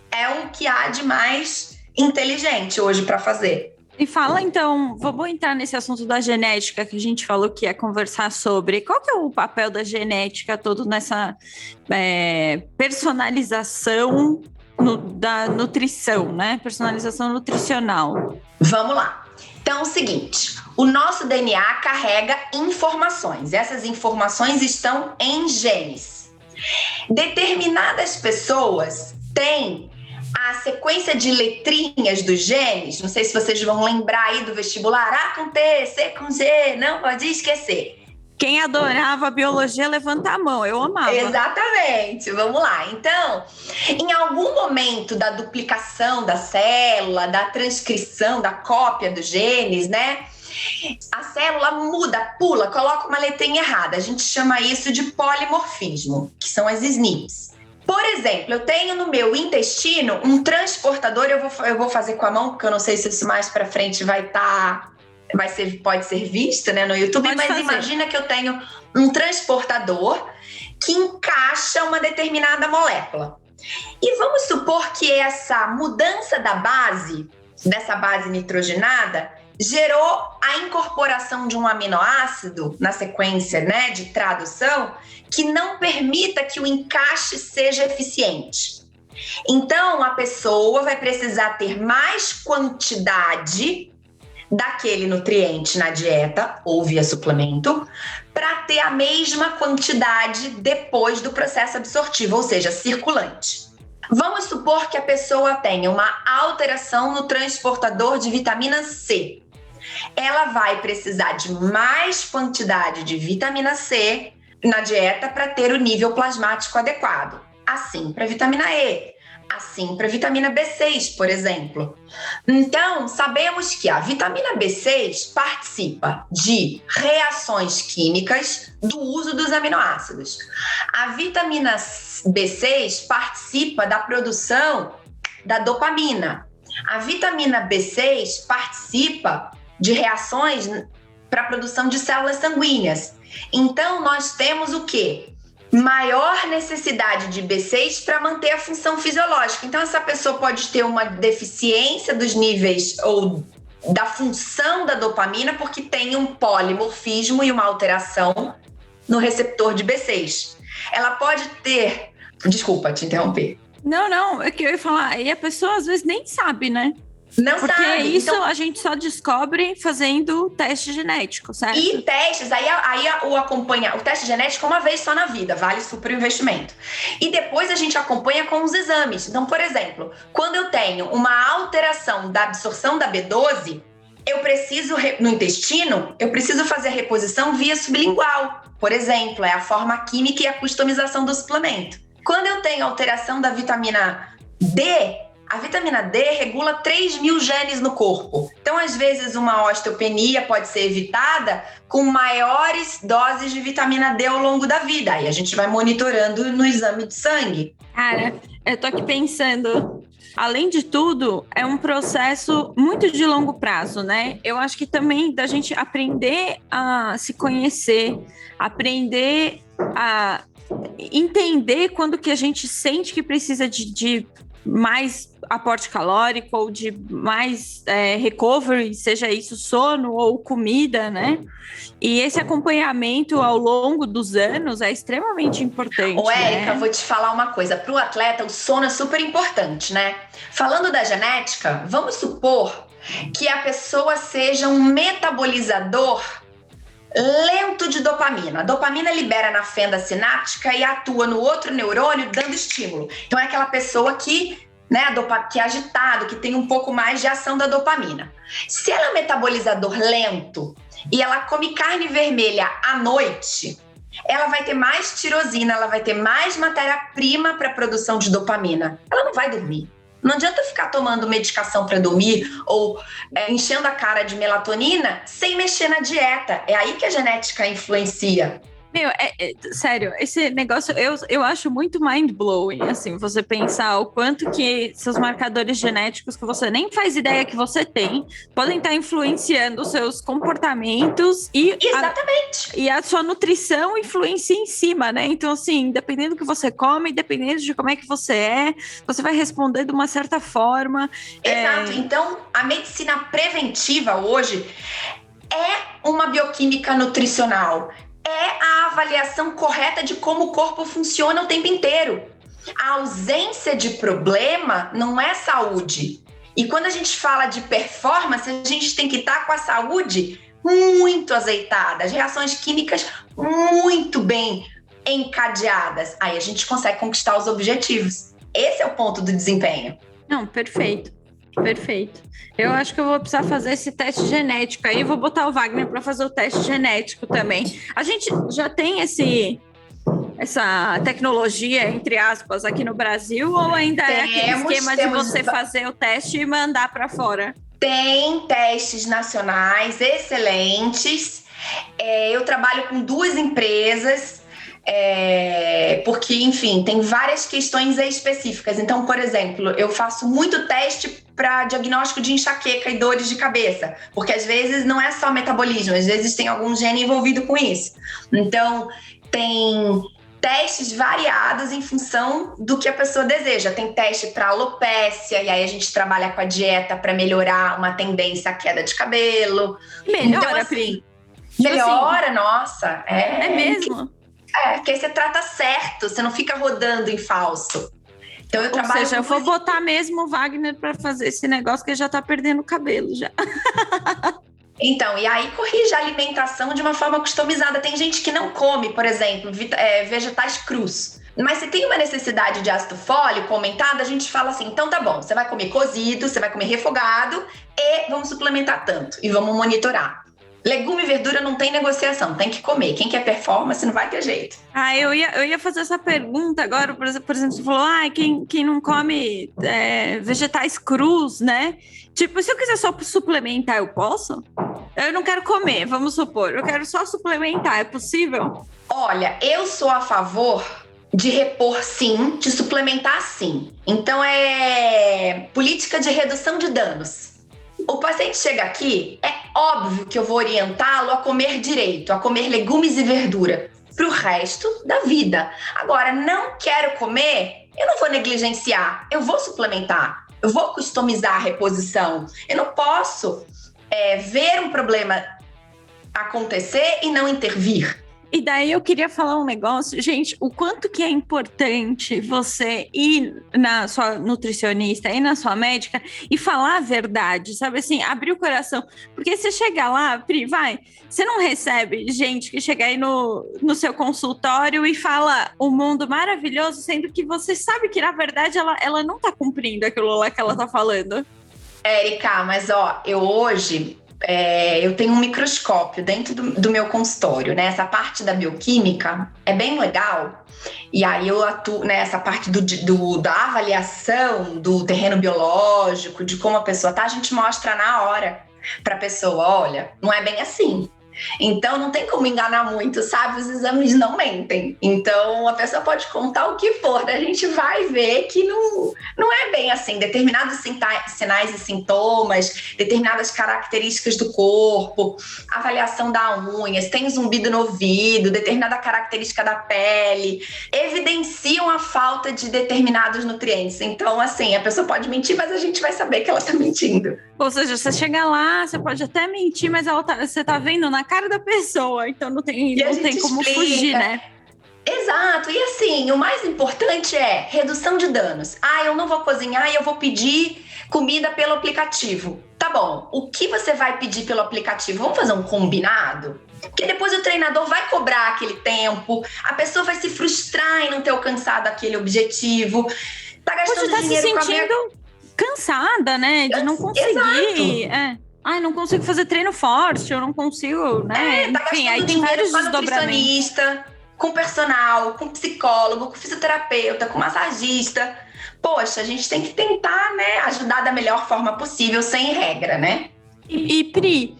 é o que há de mais inteligente hoje para fazer. E fala então, vamos entrar nesse assunto da genética que a gente falou que ia conversar sobre. Qual que é o papel da genética todo nessa personalização da nutrição, né? Personalização nutricional. Vamos lá. Então é o seguinte, o nosso DNA carrega informações. Essas informações estão em genes. Determinadas pessoas têm a sequência de letrinhas dos genes, não sei se vocês vão lembrar aí do vestibular, A com T, C com G, não pode esquecer. Quem adorava biologia, levanta a mão, eu amava. Exatamente, vamos lá. Então, em algum momento da duplicação da célula, da transcrição, da cópia dos genes, né? A célula muda, pula, coloca uma letrinha errada. A gente chama isso de polimorfismo, que são as SNPs. Por exemplo, eu tenho no meu intestino um transportador, eu vou fazer com a mão, porque eu não sei se isso mais para frente pode ser visto, né, no YouTube, mas imagina que eu tenho um transportador que encaixa uma determinada molécula. E vamos supor que essa mudança dessa base nitrogenada, gerou a incorporação de um aminoácido na sequência, né, de tradução que não permita que o encaixe seja eficiente. Então, a pessoa vai precisar ter mais quantidade daquele nutriente na dieta ou via suplemento para ter a mesma quantidade depois do processo absortivo, ou seja, circulante. Vamos supor que a pessoa tenha uma alteração no transportador de vitamina C. Ela vai precisar de mais quantidade de vitamina C na dieta para ter o nível plasmático adequado. Assim para a vitamina E, assim para a vitamina B6, por exemplo. Então, sabemos que a vitamina B6 participa de reações químicas do uso dos aminoácidos. A vitamina B6 participa da produção da dopamina. A vitamina B6 participa de reações para a produção de células sanguíneas. Então, nós temos o quê? Maior necessidade de B6 para manter a função fisiológica. Então, essa pessoa pode ter uma deficiência dos níveis ou da função da dopamina porque tem um polimorfismo e uma alteração no receptor de B6. Ela pode ter... Desculpa te interromper. Não, é que eu ia falar. E a pessoa às vezes nem sabe, né? Não porque sabe. Porque isso então, a gente só descobre fazendo teste genético, certo? E testes, o teste genético é uma vez só na vida, vale super investimento. E depois a gente acompanha com os exames. Então, por exemplo, quando eu tenho uma alteração da absorção da B12, eu preciso, no intestino, eu preciso fazer a reposição via sublingual. Por exemplo, é a forma química e a customização do suplemento. Quando eu tenho alteração da vitamina D, a vitamina D regula 3.000 genes no corpo. Então, às vezes, uma osteopenia pode ser evitada com maiores doses de vitamina D ao longo da vida. Aí a gente vai monitorando no exame de sangue. Cara, eu tô aqui pensando... Além de tudo, é um processo muito de longo prazo, né? Eu acho que também da gente aprender a se conhecer, aprender a entender quando que a gente sente que precisa de mais aporte calórico ou de mais recovery, seja isso sono ou comida, né? E esse acompanhamento ao longo dos anos é extremamente importante. Ô, Érica, né? Vou te falar uma coisa. Para o atleta, o sono é super importante, né? Falando da genética, vamos supor que a pessoa seja um metabolizador lento de dopamina. A dopamina libera na fenda sináptica e atua no outro neurônio dando estímulo. Então é aquela pessoa que, né, que é agitado, que tem um pouco mais de ação da dopamina. Se ela é um metabolizador lento e ela come carne vermelha à noite, ela vai ter mais tirosina, ela vai ter mais matéria-prima para a produção de dopamina. Ela não vai dormir. Não adianta ficar tomando medicação para dormir ou enchendo a cara de melatonina sem mexer na dieta. É aí que a genética influencia. Sério, esse negócio eu acho muito mind-blowing, assim, você pensar o quanto que seus marcadores genéticos que você nem faz ideia que você tem, podem estar influenciando os seus comportamentos e a sua nutrição influencia em cima, né? Então, assim, dependendo do que você come, dependendo de como é que você vai responder de uma certa forma. Exato. Então, a medicina preventiva hoje é uma bioquímica nutricional. É a avaliação correta de como o corpo funciona o tempo inteiro. A ausência de problema não é saúde. E quando a gente fala de performance, a gente tem que estar com a saúde muito azeitada, as reações químicas muito bem encadeadas. Aí a gente consegue conquistar os objetivos. Esse é o ponto do desempenho. Não, perfeito. Perfeito. Eu acho que eu vou precisar fazer esse teste genético aí. Vou botar o Wagner para fazer o teste genético também. A gente já tem essa tecnologia, entre aspas, aqui no Brasil, ou ainda é aquele esquema de você fazer o teste e mandar para fora? Tem testes nacionais excelentes. Eu trabalho com 2 empresas. Porque, enfim, tem várias questões específicas. Então, por exemplo, eu faço muito teste para diagnóstico de enxaqueca e dores de cabeça, porque às vezes não é só metabolismo, às vezes tem algum gene envolvido com isso. Então, tem testes variados em função do que a pessoa deseja. Tem teste para alopécia, e aí a gente trabalha com a dieta para melhorar uma tendência à queda de cabelo. Melhora, então, assim, Pri? Melhora, nossa. É mesmo? Porque aí você trata certo, você não fica rodando em falso. Então eu trabalho. Ou seja, eu vou botar mesmo o Wagner para fazer esse negócio que ele já tá perdendo o cabelo já. Então, e aí corrige a alimentação de uma forma customizada. Tem gente que não come, por exemplo, vegetais crus. Mas se tem uma necessidade de ácido fólico aumentada, a gente fala assim, então tá bom, você vai comer cozido, você vai comer refogado e vamos suplementar tanto. E vamos monitorar. Legume e verdura não tem negociação, tem que comer. Quem quer performance não vai ter jeito. Eu ia fazer essa pergunta agora, por exemplo, você falou, quem não come vegetais crus, né? Tipo, se eu quiser só suplementar, eu posso? Eu não quero comer, vamos supor, eu quero só suplementar, é possível? Olha, eu sou a favor de repor sim, de suplementar sim. Então é política de redução de danos. O paciente chega aqui, é óbvio que eu vou orientá-lo a comer direito, a comer legumes e verdura para o resto da vida. Agora, não quero comer, eu não vou negligenciar, eu vou suplementar, eu vou customizar a reposição. Eu não posso ver um problema acontecer e não intervir. E daí eu queria falar um negócio, gente, o quanto que é importante você ir na sua nutricionista, ir na sua médica e falar a verdade, sabe assim, abrir o coração, porque você chega lá, Pri, você não recebe gente que chega aí no seu consultório e fala um mundo maravilhoso, sendo que você sabe que na verdade ela não tá cumprindo aquilo lá que ela tá falando. Érica, mas eu hoje... eu tenho um microscópio dentro do meu consultório, né? Essa parte da bioquímica é bem legal. E aí eu atuo nessa parte da avaliação do terreno biológico, de como a pessoa tá, a gente mostra na hora para a pessoa, olha, não é bem assim. Então não tem como enganar muito, sabe? Os exames não mentem. Então a pessoa pode contar o que for, a gente vai ver que não é bem assim. Determinados sinais e sintomas, determinadas características do corpo, avaliação da unha, se tem zumbido no ouvido, determinada característica da pele, evidenciam a falta de determinados nutrientes. Então, assim, a pessoa pode mentir, mas a gente vai saber que ela tá mentindo. Ou seja, você chega lá, você pode até mentir, mas você tá vendo na cara da pessoa, então não tem como fugir, né? Exato, e assim, o mais importante é redução de danos. Eu não vou cozinhar e eu vou pedir comida pelo aplicativo. Tá bom, o que você vai pedir pelo aplicativo? Vamos fazer um combinado? Porque depois o treinador vai cobrar aquele tempo, a pessoa vai se frustrar em não ter alcançado aquele objetivo, tá gastando dinheiro com a... Você tá se sentindo cansada, né? De não conseguir... não consigo fazer treino forte, eu não consigo, né? Tá Enfim, aí tem vários com desdobramentos. Com personal, com psicólogo, com fisioterapeuta, com massagista. Poxa, a gente tem que tentar, né, ajudar da melhor forma possível, sem regra, né? E Pri,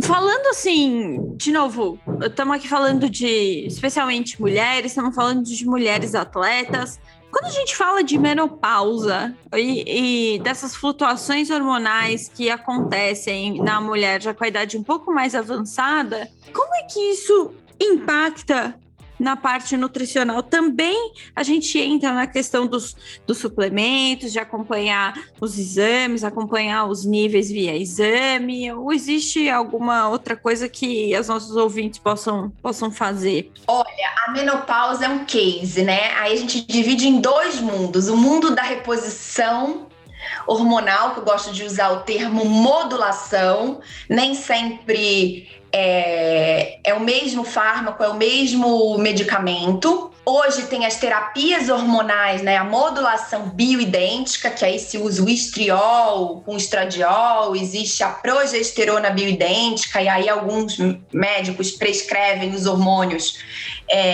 Falando assim, de novo, estamos aqui falando de, especialmente mulheres, estamos falando de mulheres atletas. Quando a gente fala de menopausa e dessas flutuações hormonais que acontecem na mulher já com a idade um pouco mais avançada, como é que isso impacta na parte nutricional? Também a gente entra na questão dos suplementos, de acompanhar os exames, acompanhar os níveis via exame, ou existe alguma outra coisa que os nossos ouvintes possam fazer? Olha, a menopausa é um case, né? Aí a gente divide em dois mundos. O mundo da reposição hormonal, que eu gosto de usar o termo modulação, nem sempre é o mesmo fármaco, é o mesmo medicamento. Hoje tem as terapias hormonais, né? A modulação bioidêntica, que aí se usa o estriol com estradiol, existe a progesterona bioidêntica, e aí alguns médicos prescrevem os hormônios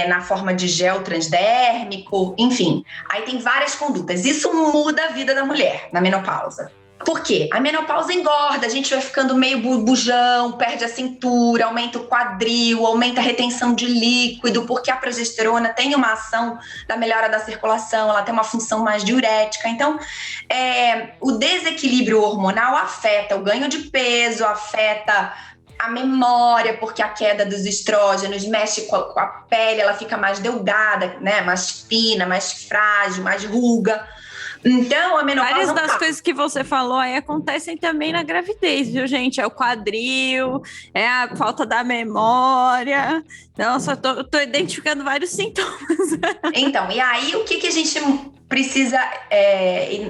na forma de gel transdérmico, enfim. Aí tem várias condutas. Isso muda a vida da mulher na menopausa. Por quê? A menopausa engorda, a gente vai ficando meio bujão, perde a cintura, aumenta o quadril, aumenta a retenção de líquido, porque a progesterona tem uma ação da melhora da circulação, ela tem uma função mais diurética. Então, o desequilíbrio hormonal afeta o ganho de peso, afeta a memória, porque a queda dos estrógenos mexe com a pele, ela fica mais delgada, né? Mais fina, mais frágil, mais ruga. Então, a menopausa... Várias das coisas que você falou aí acontecem também na gravidez, viu, gente? É o quadril, é a falta da memória. Nossa, tô identificando vários sintomas. Então, e aí o que a gente precisa,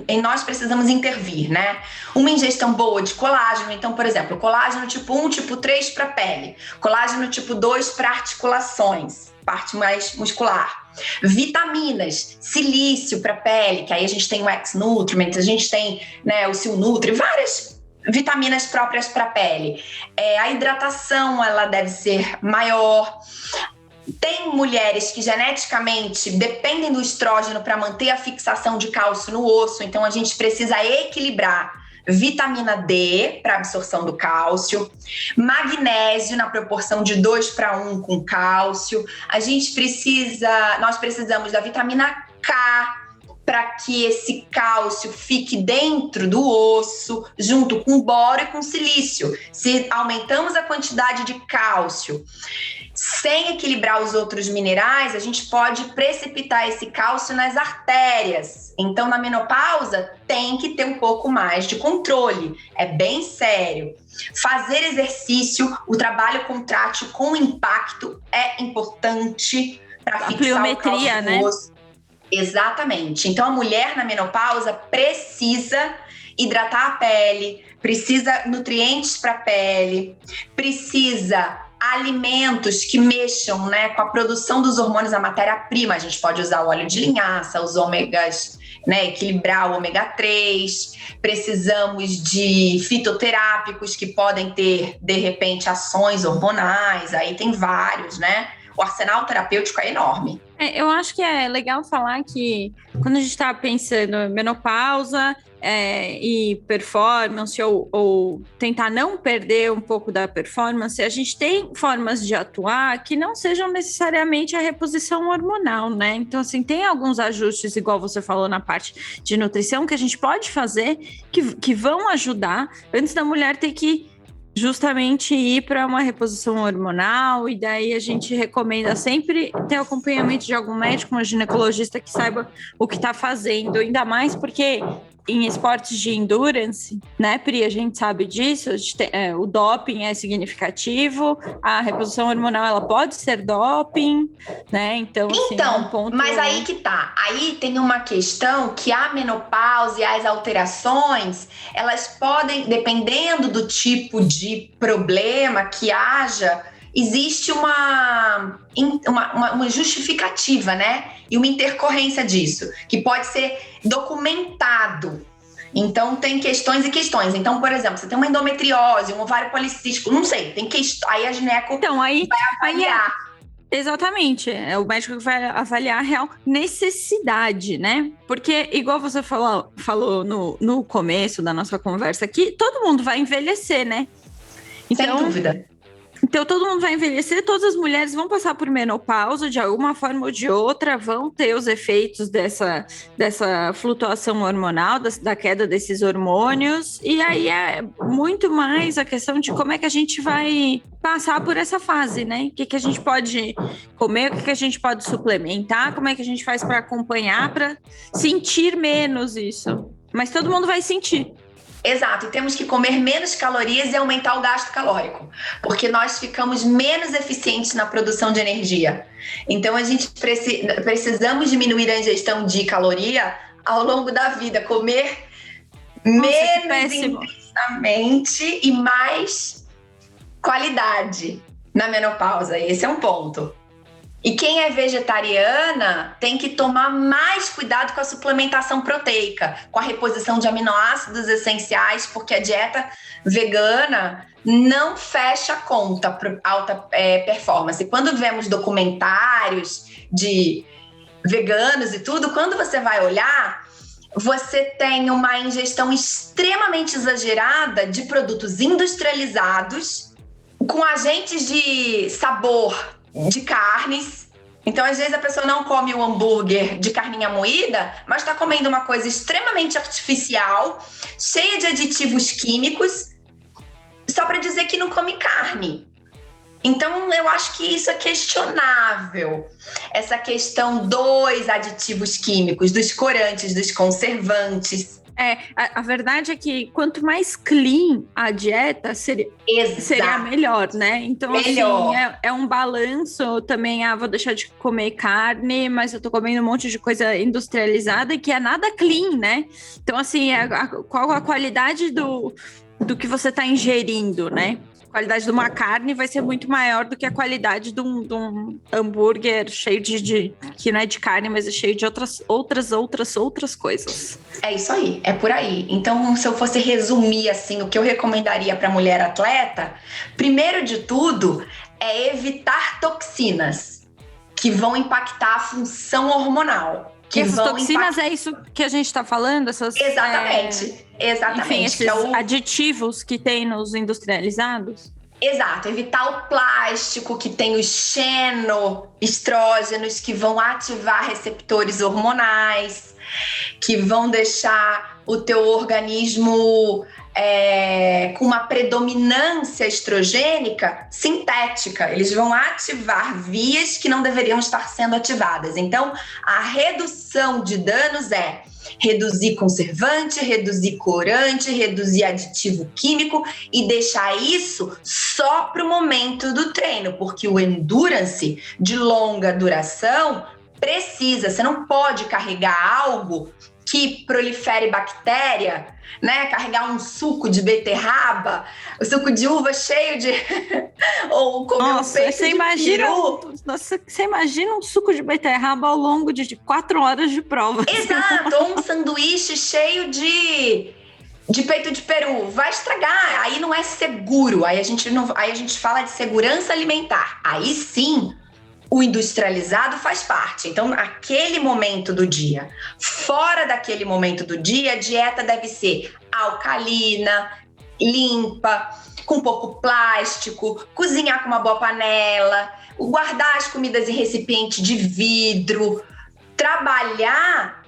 e nós precisamos intervir, né? Uma ingestão boa de colágeno. Então, por exemplo, colágeno tipo 1, tipo 3 para pele, colágeno tipo 2 para articulações, parte mais muscular. Vitaminas, silício para pele, que aí a gente tem o X-Nutriment, a gente tem, né, o Sil-Nutri, várias vitaminas próprias para pele. A hidratação, ela deve ser maior. Tem mulheres que geneticamente dependem do estrógeno para manter a fixação de cálcio no osso, então a gente precisa equilibrar vitamina D para absorção do cálcio, magnésio na proporção de 2:1 com cálcio. Nós precisamos da vitamina K para que esse cálcio fique dentro do osso, junto com boro e com silício. Se aumentamos a quantidade de cálcio sem equilibrar os outros minerais, a gente pode precipitar esse cálcio nas artérias. Então, na menopausa, tem que ter um pouco mais de controle. É bem sério. Fazer exercício, o trabalho contrátil com impacto é importante para fixar o cálcio no osso. Exatamente. Então, a mulher na menopausa precisa hidratar a pele, precisa nutrientes para a pele, precisa alimentos que mexam, né, com a produção dos hormônios, a matéria-prima. A gente pode usar o óleo de linhaça, os ômegas, né, equilibrar o ômega 3. Precisamos de fitoterápicos que podem ter, de repente, ações hormonais. Aí tem vários, né? O arsenal terapêutico é enorme. Eu acho que é legal falar que quando a gente está pensando em menopausa e performance ou tentar não perder um pouco da performance, a gente tem formas de atuar que não sejam necessariamente a reposição hormonal, né? Então, assim, tem alguns ajustes, igual você falou na parte de nutrição, que a gente pode fazer que vão ajudar antes da mulher ter que justamente ir para uma reposição hormonal, e daí a gente recomenda sempre ter acompanhamento de algum médico, um ginecologista que saiba o que está fazendo, ainda mais porque em esportes de endurance, né, Pri, a gente sabe disso, o doping é significativo, a reposição hormonal ela pode ser doping, né, então assim, é um ponto... Mas aí que tá, aí tem uma questão que a menopausa e as alterações, elas podem, dependendo do tipo de problema que haja, existe uma justificativa, né? E uma intercorrência disso, que pode ser documentado. Então, tem questões e questões. Então, por exemplo, você tem uma endometriose, um ovário policístico, não sei, tem aí a gineco vai avaliar. Exatamente, é o médico que vai avaliar a real necessidade, né? Porque, igual você falou no começo da nossa conversa aqui, todo mundo vai envelhecer, né? Sem dúvida. Então, todo mundo vai envelhecer, todas as mulheres vão passar por menopausa, de alguma forma ou de outra, vão ter os efeitos dessa flutuação hormonal, da queda desses hormônios, e aí é muito mais a questão de como é que a gente vai passar por essa fase, né? O que a gente pode comer, o que a gente pode suplementar, como é que a gente faz para acompanhar, para sentir menos isso. Mas todo mundo vai sentir. Exato, e temos que comer menos calorias e aumentar o gasto calórico, porque nós ficamos menos eficientes na produção de energia. Então, a gente precisamos diminuir a ingestão de caloria ao longo da vida, comer menos intensamente e mais qualidade na menopausa. Esse é um ponto. E quem é vegetariana tem que tomar mais cuidado com a suplementação proteica, com a reposição de aminoácidos essenciais, porque a dieta vegana não fecha a conta para alta performance. Quando vemos documentários de veganos e tudo, quando você vai olhar, você tem uma ingestão extremamente exagerada de produtos industrializados com agentes de sabor de carnes. Então, às vezes, a pessoa não come o hambúrguer de carninha moída, mas está comendo uma coisa extremamente artificial, cheia de aditivos químicos, só para dizer que não come carne. Então, eu acho que isso é questionável. Essa questão dos aditivos químicos, dos corantes, dos conservantes. A verdade é que quanto mais clean a dieta, seria melhor, né? Então, melhor. Assim, é um balanço também. Vou deixar de comer carne, mas eu tô comendo um monte de coisa industrializada que é nada clean, né? Então, assim, qual a qualidade do que você tá ingerindo, né? A qualidade de uma carne vai ser muito maior do que a qualidade de um hambúrguer cheio que não é de carne, mas é cheio de outras coisas. É isso aí, é por aí. Então, se eu fosse resumir assim, o que eu recomendaria para mulher atleta, primeiro de tudo é evitar toxinas que vão impactar a função hormonal. Essas toxinas é isso que a gente está falando? Exatamente. Enfim, esses aditivos que tem nos industrializados? Exato, evitar o plástico que tem os xenoestrógenos que vão ativar receptores hormonais, que vão deixar o teu organismo com uma predominância estrogênica sintética. Eles vão ativar vias que não deveriam estar sendo ativadas. Então, a redução de danos é reduzir conservante, reduzir corante, reduzir aditivo químico e deixar isso só para o momento do treino, porque o endurance de longa duração você não pode carregar algo que prolifere bactéria, né? Carregar um suco de beterraba, o suco de uva cheio de... ou comer um peito de peru. Nossa, você imagina um suco de beterraba ao longo de 4 horas de prova. Exato, ou um sanduíche cheio de peito de peru. Vai estragar, aí não é seguro. Aí a gente fala de segurança alimentar. Aí sim, o industrializado faz parte. Então, aquele momento do dia. Fora daquele momento do dia, a dieta deve ser alcalina, limpa, com pouco plástico, cozinhar com uma boa panela, guardar as comidas em recipiente de vidro, trabalhar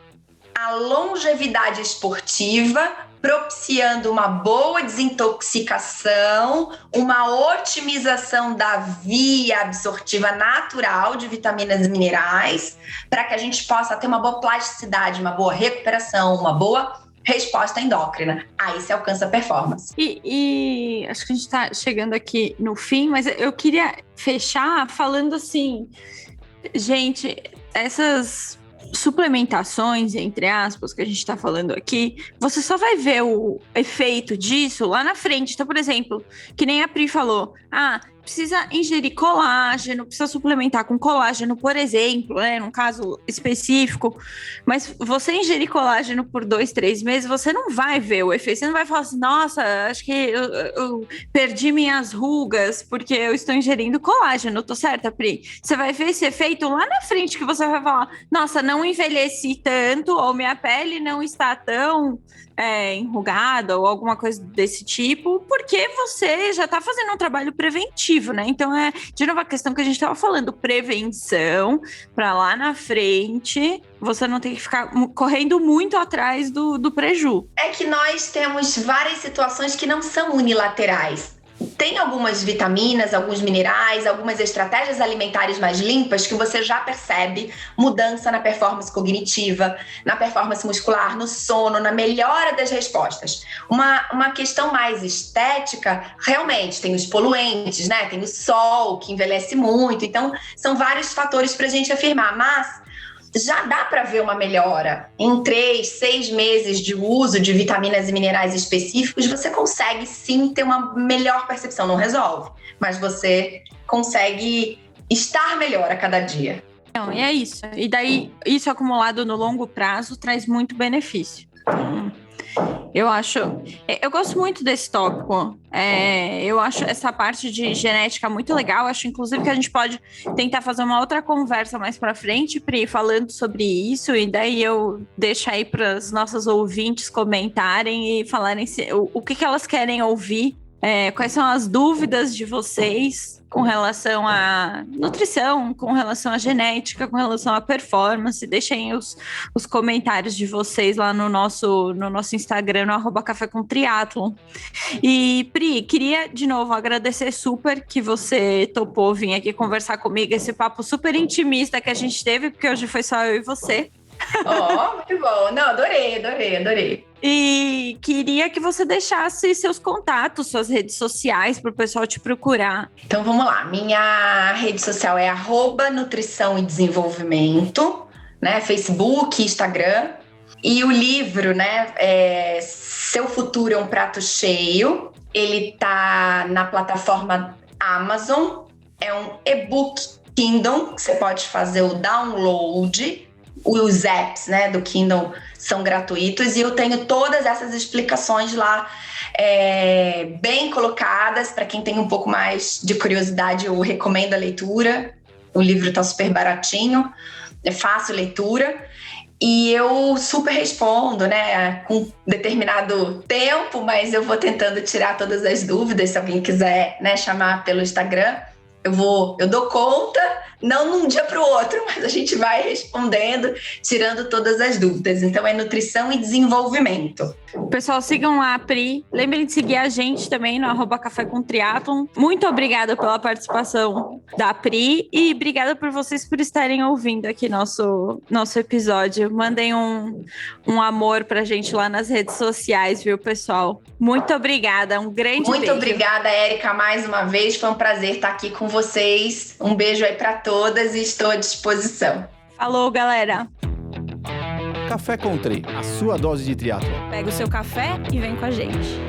a longevidade esportiva, propiciando uma boa desintoxicação, uma otimização da via absortiva natural de vitaminas e minerais, para que a gente possa ter uma boa plasticidade, uma boa recuperação, uma boa resposta endócrina. Aí se alcança a performance. E acho que a gente está chegando aqui no fim, mas eu queria fechar falando assim, gente, essas suplementações, entre aspas, que a gente está falando aqui, você só vai ver o efeito disso lá na frente. Então, por exemplo, que nem a Pri falou, precisa ingerir colágeno, precisa suplementar com colágeno, por exemplo, né? Num caso específico. Mas você ingerir colágeno por 2, 3 meses, você não vai ver o efeito. Você não vai falar assim, nossa, acho que eu perdi minhas rugas porque eu estou ingerindo colágeno. Tô certa, Pri? Você vai ver esse efeito lá na frente que você vai falar, nossa, não envelheci tanto, ou minha pele não está tão enrugada ou alguma coisa desse tipo, porque você já está fazendo um trabalho preventivo, né? Então de novo, a questão que a gente estava falando, prevenção, para lá na frente, você não tem que ficar correndo muito atrás do preju. É que nós temos várias situações que não são unilaterais. Tem algumas vitaminas, alguns minerais, algumas estratégias alimentares mais limpas que você já percebe mudança na performance cognitiva, na performance muscular, no sono, na melhora das respostas. Uma questão mais estética, realmente, tem os poluentes, né? Tem o sol, que envelhece muito. Então, são vários fatores para a gente afirmar, mas já dá para ver uma melhora. Em 3, 6 meses de uso de vitaminas e minerais específicos, você consegue sim ter uma melhor percepção. Não resolve, mas você consegue estar melhor a cada dia. Não, e é isso. E daí, isso acumulado no longo prazo traz muito benefício. Eu gosto muito desse tópico. Eu acho essa parte de genética muito legal. Acho, inclusive, que a gente pode tentar fazer uma outra conversa mais para frente, Pri, falando sobre isso. E daí eu deixo aí para os nossos ouvintes comentarem e falarem o que elas querem ouvir. Quais são as dúvidas de vocês com relação à nutrição, com relação à genética, com relação à performance? Deixem os comentários de vocês lá no nosso Instagram, no @cafécomtriatlon. E, Pri, queria de novo agradecer super que você topou vir aqui conversar comigo, esse papo super intimista que a gente teve, porque hoje foi só eu e você. Muito bom. Não, adorei. E queria que você deixasse seus contatos, suas redes sociais para o pessoal te procurar. Então vamos lá. Minha rede social é @nutrição e desenvolvimento, né? Facebook, Instagram. E o livro, né? Seu Futuro é um Prato Cheio. Ele tá na plataforma Amazon. É um e-book Kindle, que você pode fazer o download. Os apps, né, do Kindle são gratuitos e eu tenho todas essas explicações lá bem colocadas. Para quem tem um pouco mais de curiosidade, eu recomendo a leitura. O livro está super baratinho, é fácil leitura e eu super respondo, né, com determinado tempo, mas eu vou tentando tirar todas as dúvidas. Se alguém quiser, né, chamar pelo Instagram, eu dou conta, não num dia para o outro, mas a gente vai respondendo, tirando todas as dúvidas. Então é nutrição e desenvolvimento. Pessoal, sigam lá a Pri. Lembrem de seguir a gente também no @cafécomtriatlon. Muito obrigada pela participação da Pri e obrigada por vocês por estarem ouvindo aqui nosso episódio. Mandem um amor pra gente lá nas redes sociais, viu, pessoal? Muito obrigada, um grande beijo. Muito obrigada, Érica, mais uma vez. Foi um prazer estar aqui com vocês. Um beijo aí para todas e estou à disposição. Falou, galera. Café com Tri, a sua dose de triatlo. Pega o seu café e vem com a gente.